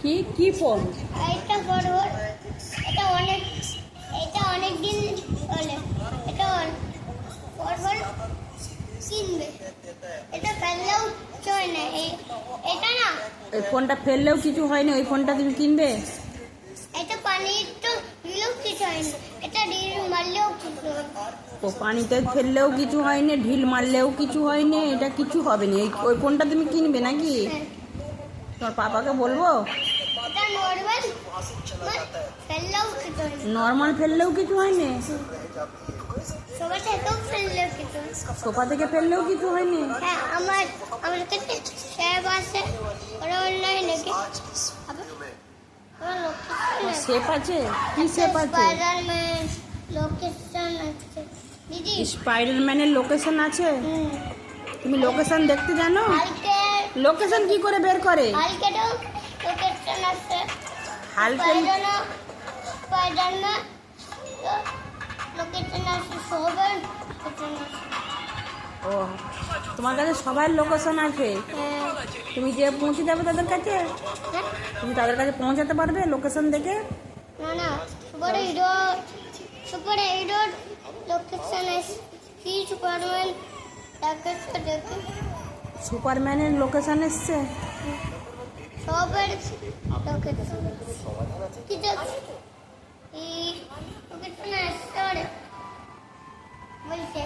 কি কি ফোন? এটা বড়, এটা অনেক দিন হলে এটা বড় কিনবে, এটা ফেললেও চলে না। এটা না, এই ফোনটা ফেললেও কিছু হয়নি, ওই ফোনটা তুমি কিনবে? এটা পানি তো দিলেও কিছু হয় না, এটা ডিল মারলেও কিছু হয় না। ও পানিতে ফেললেও কিছু হয়নি, ঢিল মারলেও কিছু হয়নি, এটা কিছু হবে না। ওই ফোনটা তুমি কিনবে নাকি? হ্যাঁ, তোমার পাপাকে বলবো? এটা নর্মাল ফেললেও কিছু হয় না, নর্মাল ফেললেও কিছু হয়নি, সবার থেকেও ফেললেও কিছু হয় না। সোফা থেকে ফেললেও কিছু হয়নি। হ্যাঁ, আমার কাছে স্যাব আছে, ওরা অনলাইন নাকি শেপ আছে? কি শেপ আছে? স্পাইডারম্যান লোকেশন আছে দিদি। স্পাইডারম্যানের লোকেশন আছে? হুম, তুমি লোকেশন দেখতে জানো? হালকের লোকেশন কি করে বের করে? হালকেরও লোকেশন আছে, হালকের স্পাইডারম্যান লোকেশন আছে, সবার লোকেশন আছে। ও, তোমার কাছে সবার লোকেশন আছে? হ্যাঁ, তুমি যে পৌঁছে যাবে তাদের কাছে? হ্যাঁ, তুমি তাদের কাছে পৌঁছাতে পারবে লোকেশন দেখে? না সুপার হিরো লোকেশন আছে, কি সুপারম্যান লোকেশন দেখে সুপারম্যানের লোকেশন এসছে? সবার লোকেশন কি দেখে এই লোকেশন আসছে বলছে